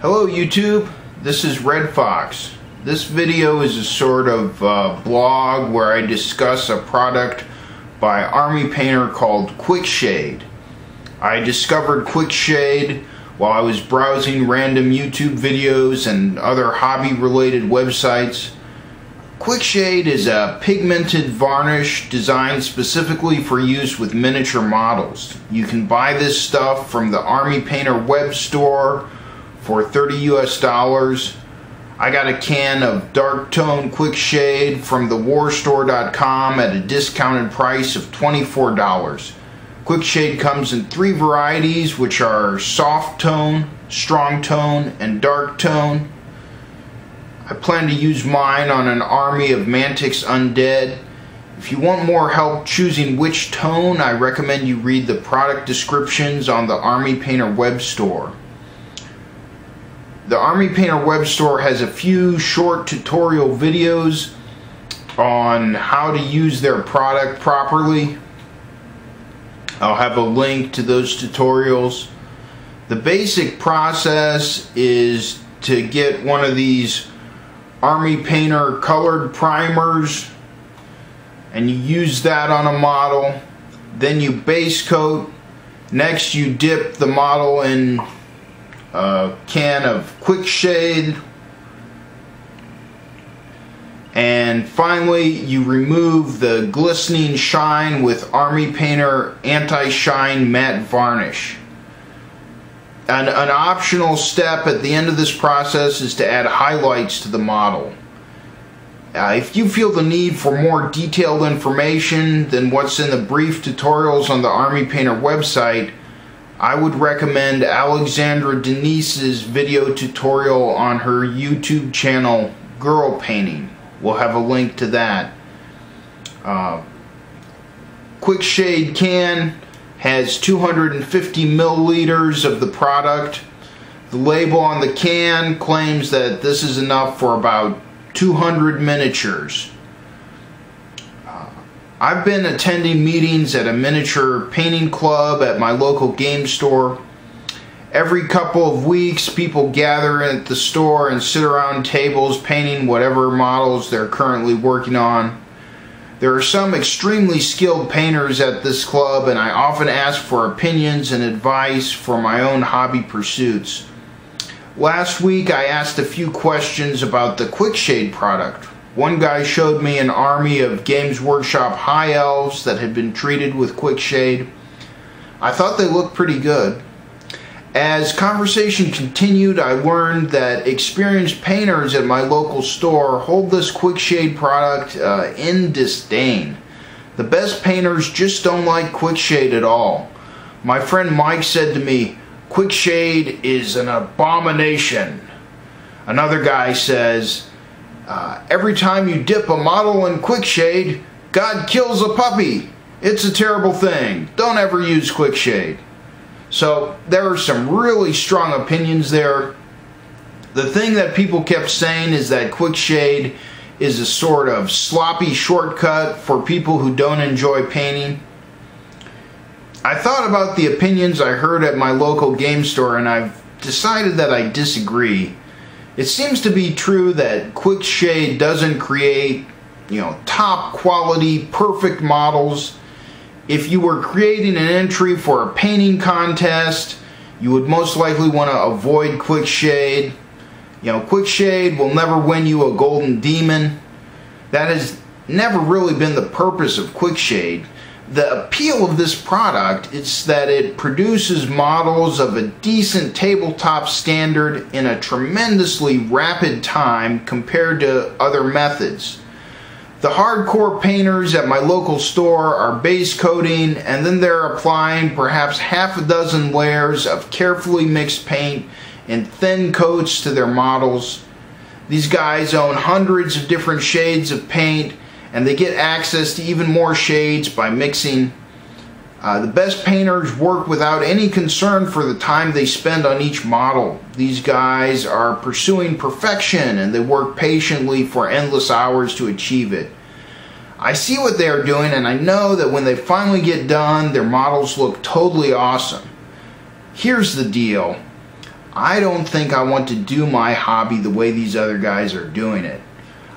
Hello YouTube, this is Red Fox. This video is a sort of blog where I discuss a product by Army Painter called Quickshade. I discovered Quickshade while I was browsing random YouTube videos and other hobby related websites. Quickshade is a pigmented varnish designed specifically for use with miniature models. You can buy this stuff from the Army Painter web store for $30 US. I got a can of dark tone Quickshade from thewarstore.com at a discounted price of $24. Quickshade comes in 3 varieties, which are soft tone, strong tone, and dark tone. I plan to use mine on an army of Mantic's undead. If you want more help choosing which tone, I recommend you read the product descriptions on the Army Painter web store. The Army Painter web store has a few short tutorial videos on how to use their product properly. I'll have a link to those tutorials. The basic process is to get one of these Army Painter colored primers, and you use that on a model. Then you base coat. Next you dip the model in a can of Quickshade, and finally you remove the glistening shine with Army Painter anti-shine matte varnish. An optional step at the end of this process is to add highlights to the model. If you feel the need for more detailed information than what's in the brief tutorials on the Army Painter website, I would recommend Alexandra Denise's video tutorial on her YouTube channel, GirlPainting. We'll have a link to that. Quickshade can has 250 milliliters of the product. The label on the can claims that this is enough for about 200 miniatures. I've been attending meetings at a miniature painting club at my local game store. Every couple of weeks, people gather at the store and sit around tables painting whatever models they're currently working on. There are some extremely skilled painters at this club, and I often ask for opinions and advice for my own hobby pursuits. Last week, I asked a few questions about the Quickshade product. One guy showed me an army of Games Workshop high elves that had been treated with Quickshade. I thought they looked pretty good. As conversation continued, I learned that experienced painters at my local store hold this Quickshade product in disdain. The best painters just don't like Quickshade at all. My friend Mike said to me, "Quickshade is an abomination." Another guy says, "Every time you dip a model in Quickshade, God kills a puppy. It's a terrible thing. Don't ever use Quickshade." So there are some really strong opinions there. The thing that people kept saying is that Quickshade is a sort of sloppy shortcut for people who don't enjoy painting. I thought about the opinions I heard at my local game store, and I've decided that I disagree. It seems to be true that Quickshade doesn't create, top quality, perfect models. If you were creating an entry for a painting contest, you would most likely want to avoid Quickshade. Quickshade will never win you a golden demon. That has never really been the purpose of Quickshade. The appeal of this product is that it produces models of a decent tabletop standard in a tremendously rapid time compared to other methods. The hardcore painters at my local store are base coating, and then they're applying perhaps half a dozen layers of carefully mixed paint in thin coats to their models. These guys own hundreds of different shades of paint, and they get access to even more shades by mixing. The best painters work without any concern for the time they spend on each model. These guys are pursuing perfection, and they work patiently for endless hours to achieve it. I see what they are doing, and I know that when they finally get done, their models look totally awesome. Here's the deal. I don't think I want to do my hobby the way these other guys are doing it.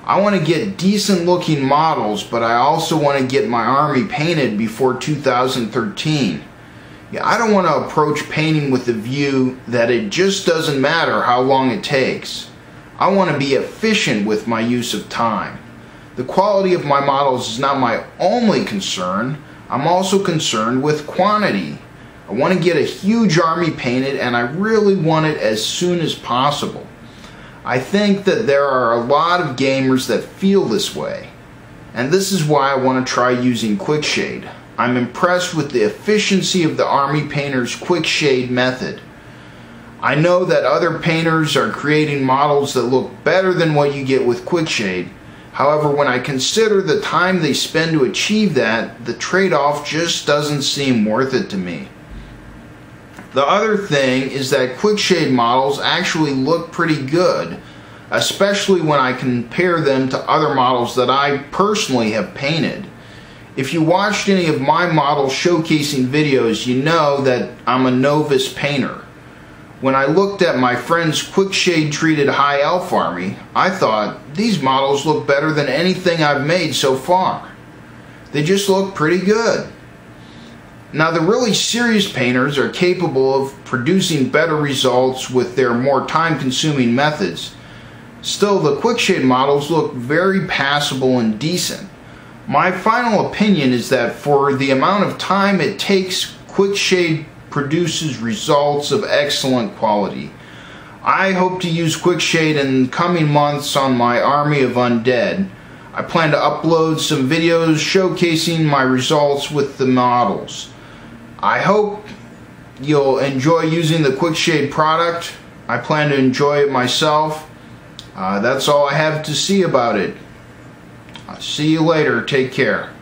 I want to get decent looking models, but I also want to get my army painted before 2013. Yeah, I don't want to approach painting with the view that it just doesn't matter how long it takes. I want to be efficient with my use of time. The quality of my models is not my only concern. I'm also concerned with quantity. I want to get a huge army painted, and I really want it as soon as possible. I think that there are a lot of gamers that feel this way, and this is why I want to try using Quickshade. I'm impressed with the efficiency of the Army Painter's Quickshade method. I know that other painters are creating models that look better than what you get with Quickshade. However, when I consider the time they spend to achieve that, the trade-off just doesn't seem worth it to me. The other thing is that Quickshade models actually look pretty good, especially when I compare them to other models that I personally have painted. If you watched any of my model showcasing videos, you know that I'm a novice painter. When I looked at my friend's Quickshade treated High Elf Army, I thought, these models look better than anything I've made so far. They just look pretty good. Now, the really serious painters are capable of producing better results with their more time-consuming methods. Still, the Quickshade models look very passable and decent. My final opinion is that for the amount of time it takes, Quickshade produces results of excellent quality. I hope to use Quickshade in coming months on my Army of Undead. I plan to upload some videos showcasing my results with the models. I hope you'll enjoy using the Quickshade product. I plan to enjoy it myself. That's all I have to say about it. See you later. Take care.